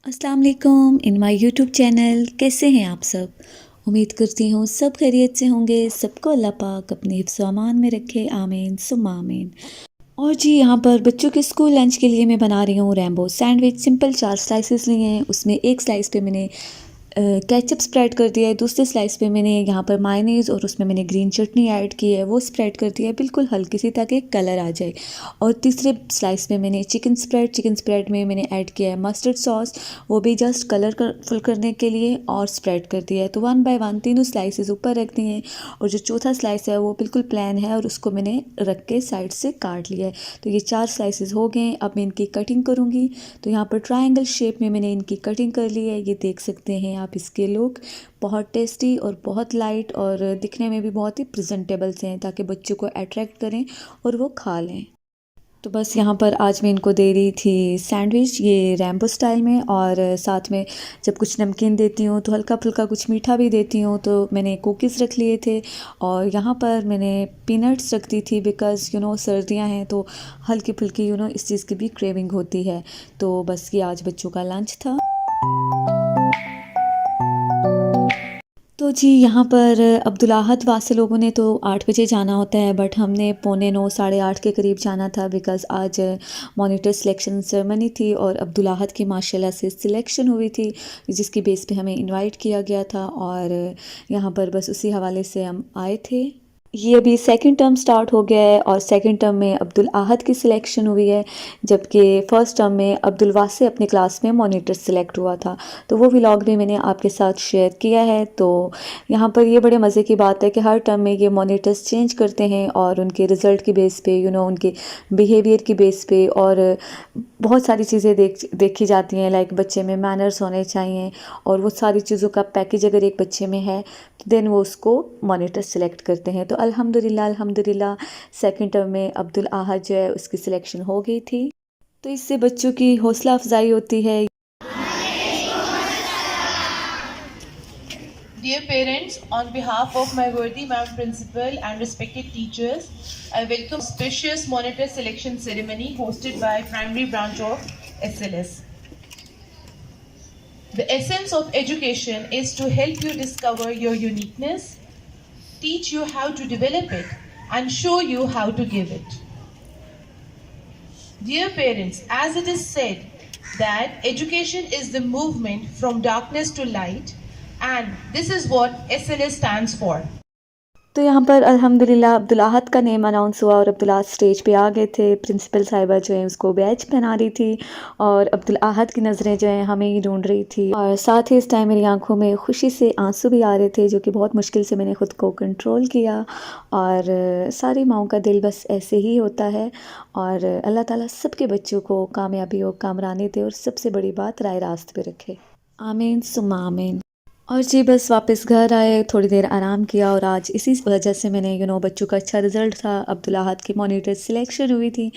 अस्सलाम वालेकुम in my YouTube channel. कैसे हैं आप सब? उम्मीद करती हूँ सब खैरियत से होंगे। सबको अल्लाह पाक अपने हिफ्ज़ व अमान में रखे, आमीन सुम्मा आमीन। और जी यहाँ पर बच्चों के स्कूल लंच के लिए मैं बना रही हूँ रैम्बो सैंडविच। सिंपल 4 स्लाइसेस लिए हैं, उसमें एक स्लाइस पे मैंने केचप स्प्रेड कर दिया है, दूसरे स्लाइस पे मैंने यहाँ पर मायोनीज़ और उसमें मैंने ग्रीन चटनी ऐड की है, वो स्प्रेड कर दिया है बिल्कुल हल्की सी ताकि कलर आ जाए। और तीसरे स्लाइस में मैंने चिकन स्प्रेड में मैंने ऐड किया है मस्टर्ड सॉस, वो भी जस्ट फुल करने के लिए और स्प्रेड कर दिया है। तो 1 बाय 1 तीनों स्लाइसेस ऊपर रख दिए हैं और जो चौथा स्लाइस है वो बिल्कुल प्लेन है और उसको मैंने रख के साइड से काट लिया है। तो ये 4 स्लाइसेस हो गए। अब मैं इनकी कटिंग करूँगी। तो यहाँ पर ट्रायंगल शेप में मैंने इनकी कटिंग कर ली है, ये देख सकते हैं आप। इसके लुक बहुत टेस्टी और बहुत लाइट और दिखने में भी बहुत ही प्रेजेंटेबल से हैं ताकि बच्चों को अट्रैक्ट करें और वो खा लें। तो बस यहाँ पर आज मैं इनको दे रही थी सैंडविच ये रैम्बो स्टाइल में, और साथ में जब कुछ नमकीन देती हूँ तो हल्का फुल्का कुछ मीठा भी देती हूँ। तो मैंने कुकीज़ रख लिए थे और यहाँ पर मैंने पीनट्स रख दी थी बिकॉज़ सर्दियाँ हैं तो हल्की फुल्की इस चीज़ की भी क्रेविंग होती है। तो बस ये आज बच्चों का लंच था। तो जी यहाँ पर अब्दुल वासे लोगों ने तो 8 बजे जाना होता है, बट हमने पौने 9 साढ़े 8 के करीब जाना था बिकॉज़ आज मॉनिटर सिलेक्शन सेरेमनी थी और अब्दुल की माशाल्लाह से सिलेक्शन हुई थी, जिसकी बेस पे हमें इनवाइट किया गया था और यहाँ पर बस उसी हवाले से हम आए थे। ये अभी सेकंड टर्म स्टार्ट हो गया है और सेकंड टर्म में अब्दुल आहद की सिलेक्शन हुई है, जबकि फ़र्स्ट टर्म में अब्दुल वासे अपने क्लास में मॉनिटर सिलेक्ट हुआ था। तो वो व्लॉग भी मैंने आपके साथ शेयर किया है। तो यहाँ पर ये बड़े मज़े की बात है कि हर टर्म में ये मॉनिटर्स चेंज करते हैं और उनके रिज़ल्ट की बेस पे उनके बिहेवियर की बेस पे और बहुत सारी चीज़ें देखी जाती हैं। लाइक बच्चे में मैनर्स होने चाहिए और वो सारी चीज़ों का पैकेज अगर एक बच्चे में है तो देन वो उसको मॉनिटर सेलेक्ट करते हैं। तो अल्हम्दुलिल्लाह सेकंड टर्म में अब्दुल आहद जो है उसकी सिलेक्शन हो गई थी। तो इससे बच्चों की हौसला अफजाई होती है। Dear parents, on behalf of my worthy Madam Principal and respected teachers, I welcome auspicious monitor selection ceremony hosted by Primary Branch of SLS. The essence of education is to help you discover your uniqueness, teach you how to develop it, and show you how to give it. Dear parents, as it is said that education is the movement from darkness to light, and this is what SLS stands for. तो यहाँ पर अल्हम्दुलिल्लाह अब्दुल आहद का name announce हुआ और Abdul Ahad stage पे आ गए थे। प्रिंसिपल साहिबा जो है उसको बैच पहना रही थी और अब्दुल आहद की नज़रें जो है हमें ही ढूंढ रही थी और साथ ही इस टाइम मेरी आंखों में खुशी से आंसू भी आ रहे थे, जो कि बहुत मुश्किल से मैंने ख़ुद को कंट्रोल किया। और सारी माओं का दिल बस ऐसे ही होता है और अल्लाह ताला सबके बच्चों को कामयाबी और कामरानी दे और सबसे बड़ी बात राह रास्त पे रखे, आमीन सुम्मा आमीन। और जी बस वापस घर आए, थोड़ी देर आराम किया और आज इसी वजह से मैंने बच्चों का अच्छा रिज़ल्ट था, अब्दुल आहद की मॉनिटर सिलेक्शन हुई थी।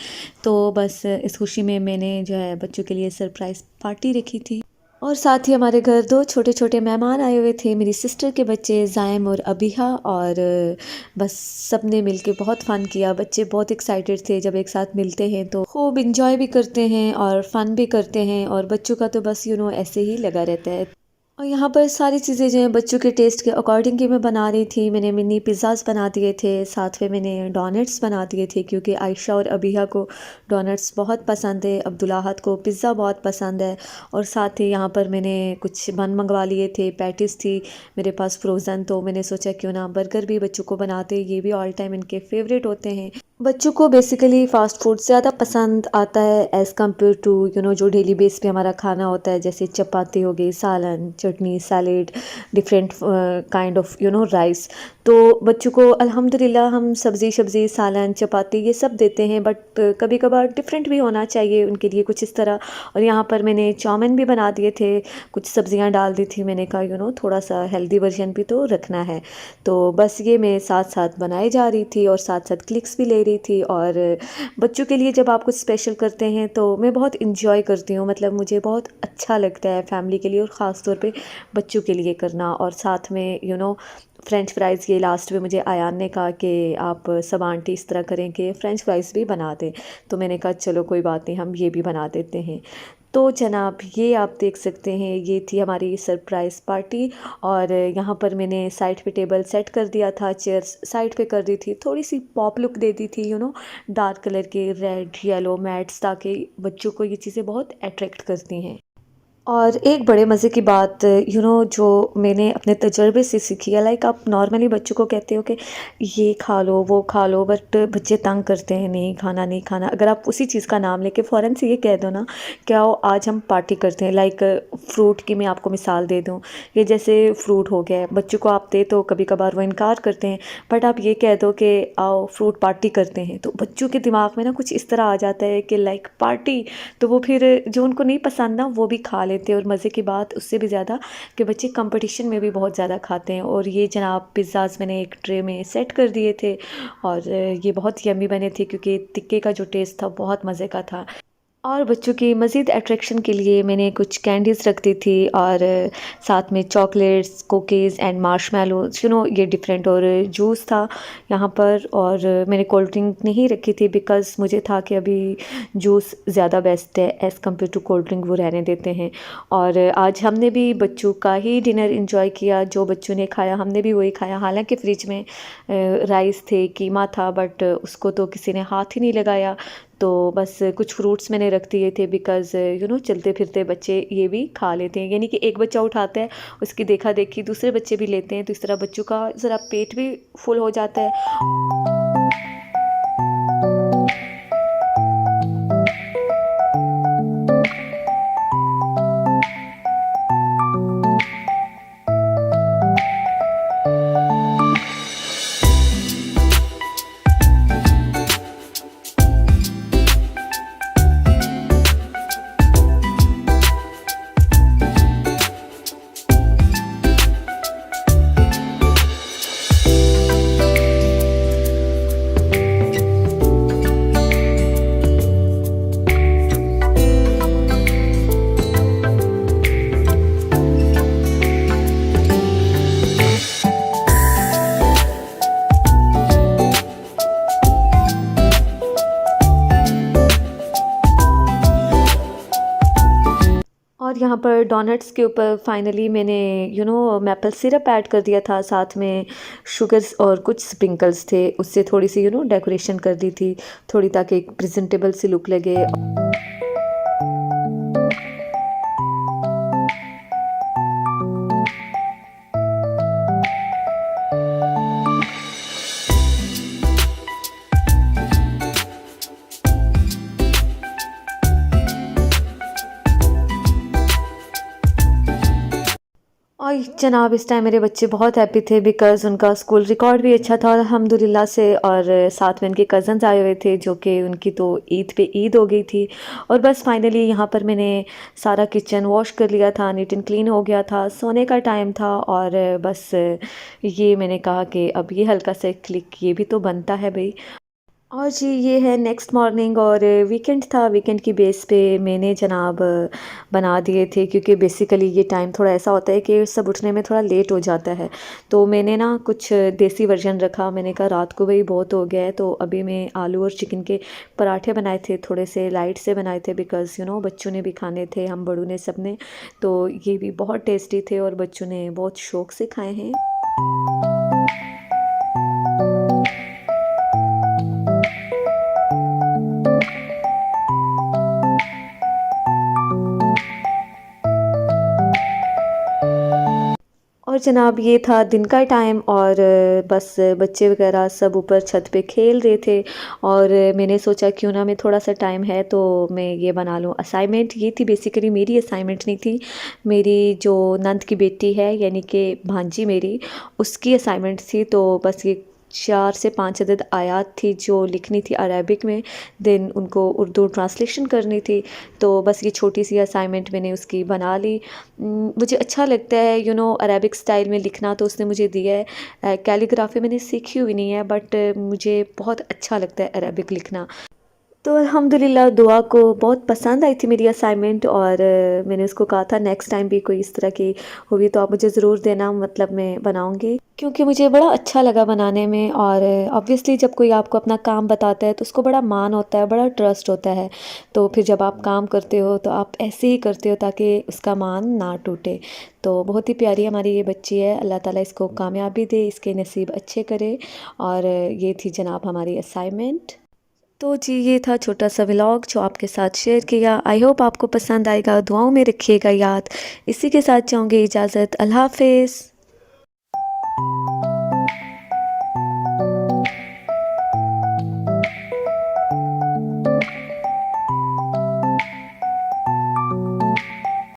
तो बस इस खुशी में मैंने जो है बच्चों के लिए सरप्राइज़ पार्टी रखी थी। और साथ ही हमारे घर 2 छोटे छोटे मेहमान आए हुए थे, मेरी सिस्टर के बच्चे ज़ायम और अबिहा, और बस सब ने मिल के बहुत फ़न किया। बच्चे बहुत एक्साइटेड थे, जब एक साथ मिलते हैं तो खूब इंजॉय भी करते हैं और फ़न भी करते हैं और बच्चों का तो बस ऐसे ही लगा रहता है। और यहाँ पर सारी चीज़ें जो हैं बच्चों के टेस्ट के अकॉर्डिंग ही मैं बना रही थी। मैंने मिनी पिज़्ज़ाज़ बना दिए थे, साथ में मैंने डोनट्स बना दिए थे क्योंकि आयशा और अबिहा को डोनट्स बहुत पसंद है, अब्दुल आहद को पिज़्ज़ा बहुत पसंद है। और साथ ही यहाँ पर मैंने कुछ बन मंगवा लिए थे, पैटीज़ थी मेरे पास फ्रोज़न, तो मैंने सोचा क्यों ना बर्गर भी बच्चों को बनाते, ये भी ऑल टाइम इनके फेवरेट होते हैं। बच्चों को बेसिकली फ़ास्ट फूड ज़्यादा पसंद आता है एज़ कम्पेयर टू जो डेली बेस पे हमारा खाना होता है, जैसे चपाती हो गई, salan, chutney, salad, different kind of rice. तो बच्चों को अल्हम्दुलिल्लाह हम सब्ज़ी सालन चपाती ये सब देते हैं, बट कभी कभार डिफरेंट भी होना चाहिए उनके लिए कुछ इस तरह। और यहाँ पर मैंने चाउमीन भी बना दिए थे, कुछ सब्ज़ियाँ डाल दी थी, मैंने कहा थोड़ा सा हेल्दी वर्जन भी तो रखना है। तो बस ये मैं साथ साथ बनाई जा रही थी और साथ साथ क्लिक्स भी ले रही थी। और बच्चों के लिए जब आप कुछ स्पेशल करते हैं तो मैं बहुत इंजॉय करती हूँ, मतलब मुझे बहुत अच्छा लगता है फैमिली के लिए और ख़ास तौर पे बच्चों के लिए करना। और साथ में फ़्रेंच फ्राइज़, ये लास्ट में मुझे आयान ने कहा कि आप सब आंटी इस तरह करें कि फ़्रेंच फ्राइज़ भी बना दें, तो मैंने कहा चलो कोई बात नहीं, हम ये भी बना देते हैं। तो जनाब ये आप देख सकते हैं, ये थी हमारी सरप्राइज़ पार्टी। और यहाँ पर मैंने साइड पे टेबल सेट कर दिया था, चेयर्स साइड पे कर दी थी, थोड़ी सी पॉप लुक दे दी थी, डार्क कलर के रेड येलो मैट्स, ताकि बच्चों को ये चीज़ें बहुत अट्रैक्ट करती हैं। और एक बड़े मज़े की बात जो मैंने अपने तजर्बे से सीखी है, लाइक आप नॉर्मली बच्चों को कहते हो कि ये खा लो वो खा लो, बट बच्चे तंग करते हैं, नहीं खाना नहीं खाना। अगर आप उसी चीज़ का नाम लेके फ़ौरन से ये कह दो ना कि आओ आज हम पार्टी करते हैं, लाइक फ्रूट की मैं आपको मिसाल दे दूँ, ये जैसे फ्रूट हो गया है, बच्चों को आप दे तो कभी कभार वो इनकार करते हैं, बट आप ये कह दो कि आओ फ्रूट पार्टी करते हैं, तो बच्चों के दिमाग में ना कुछ इस तरह आ जाता है कि लाइक पार्टी, तो वो फिर जो उनको नहीं पसंद ना वो भी खा लेते हैं। और मज़े की बात उससे भी ज़्यादा कि बच्चे कंपटीशन में भी बहुत ज़्यादा खाते हैं। और ये जनाब पिज़्ज़ाज़ मैंने एक ट्रे में सेट कर दिए थे, और ये बहुत यम्मी बने थे क्योंकि टिक्के का जो टेस्ट था बहुत मज़े का था। और बच्चों की मज़ीद अट्रैक्शन के लिए मैंने कुछ कैंडीज़ रख दी थी, और साथ में चॉकलेट्स, कुकीज़ एंड मार्शमैलोज़, ये डिफरेंट, और जूस था यहाँ पर। और मैंने कोल्ड ड्रिंक नहीं रखी थी बिकॉज़ मुझे था कि अभी जूस ज़्यादा बेस्ट है as compare to cold drink, वो रहने देते हैं। और आज हमने भी बच्चों का ही डिनर एंजॉय किया, जो बच्चों ने खाया हमने भी वही खाया। हालांकि फ़्रिज में राइस थे, कीमा था, बट उसको तो किसी ने हाथ ही नहीं लगाया। तो बस कुछ फ्रूट्स मैंने रख दिए थे बिकॉज़ चलते फिरते बच्चे ये भी खा लेते हैं, यानी कि एक बच्चा उठाता है, उसकी देखा देखी दूसरे बच्चे भी लेते हैं, तो इस तरह बच्चों का ज़रा पेट भी फुल हो जाता है। और यहाँ पर डोनट्स के ऊपर फाइनली मैंने मैपल सिरप ऐड कर दिया था, साथ में शुगर्स और कुछ स्प्रिंकल्स थे, उससे थोड़ी सी डेकोरेशन कर दी थी थोड़ी, ताकि एक प्रेजेंटेबल सी लुक लगे। और जनाब इस टाइम मेरे बच्चे बहुत हैप्पी थे बिकॉज़ उनका स्कूल रिकॉर्ड भी अच्छा था अल्हम्दुलिल्लाह से, और साथ में उनके कज़न्स आए हुए थे, जो कि उनकी तो ईद पे ईद हो गई थी। और बस फाइनली यहाँ पर मैंने सारा किचन वॉश कर लिया था, नीट एंड क्लीन हो गया था, सोने का टाइम था। और बस ये मैंने कहा कि अब ये हल्का सा क्लिक ये भी तो बनता है भाई। और जी ये है नेक्स्ट मॉर्निंग, और वीकेंड था, वीकेंड की बेस पे मैंने जनाब बना दिए थे, क्योंकि बेसिकली ये टाइम थोड़ा ऐसा होता है कि सब उठने में थोड़ा लेट हो जाता है। तो मैंने ना कुछ देसी वर्जन रखा, मैंने कहा रात को भाई बहुत हो गया है, तो अभी मैं आलू और चिकन के पराठे बनाए थे, थोड़े से लाइट से बनाए थे बिकॉज़ बच्चों ने भी खाने थे, हम बड़ों ने, सब ने। तो ये भी बहुत टेस्टी थे और बच्चों ने बहुत शौक़ से खाए हैं। और जनाब ये था दिन का टाइम, और बस बच्चे वगैरह सब ऊपर छत पे खेल रहे थे। और मैंने सोचा क्यों ना मैं थोड़ा सा टाइम है तो मैं ये बना लूँ असाइनमेंट। ये थी बेसिकली मेरी असाइनमेंट नहीं थी, मेरी जो नंद की बेटी है यानी कि भांजी मेरी, उसकी असाइनमेंट थी। तो बस ये 4 से 5 अदद आयात थी जो लिखनी थी अरेबिक में, देन उनको उर्दू ट्रांसलेशन करनी थी। तो बस ये छोटी सी असाइनमेंट मैंने उसकी बना ली। मुझे अच्छा लगता है अरेबिक स्टाइल में लिखना, तो उसने मुझे दिया है। कैलीग्राफी मैंने सीखी हुई नहीं है, बट मुझे बहुत अच्छा लगता है अरेबिक लिखना। तो अल्हम्दुलिल्लाह दुआ को बहुत पसंद आई थी मेरी असाइनमेंट, और मैंने उसको कहा था नेक्स्ट टाइम भी कोई इस तरह की हुई तो आप मुझे ज़रूर देना, मतलब मैं बनाऊँगी, क्योंकि मुझे बड़ा अच्छा लगा बनाने में। और ऑब्वियसली जब कोई आपको अपना काम बताता है तो उसको बड़ा मान होता है, बड़ा ट्रस्ट होता है। तो फिर जब आप काम करते हो तो आप ऐसे ही करते हो ताकि उसका मान ना टूटे। तो बहुत ही प्यारी हमारी ये बच्ची है, अल्लाह ताला इसको कामयाबी दे, इसके नसीब अच्छे करे। और ये थी जनाब हमारी असाइनमेंट। तो जी ये था छोटा सा व्लॉग जो आपके साथ शेयर किया। आई होप आपको पसंद आएगा, दुआओं में रखिएगा याद। इसी के साथ चाहूँगी इजाज़त, अल्लाह हाफ़िज़।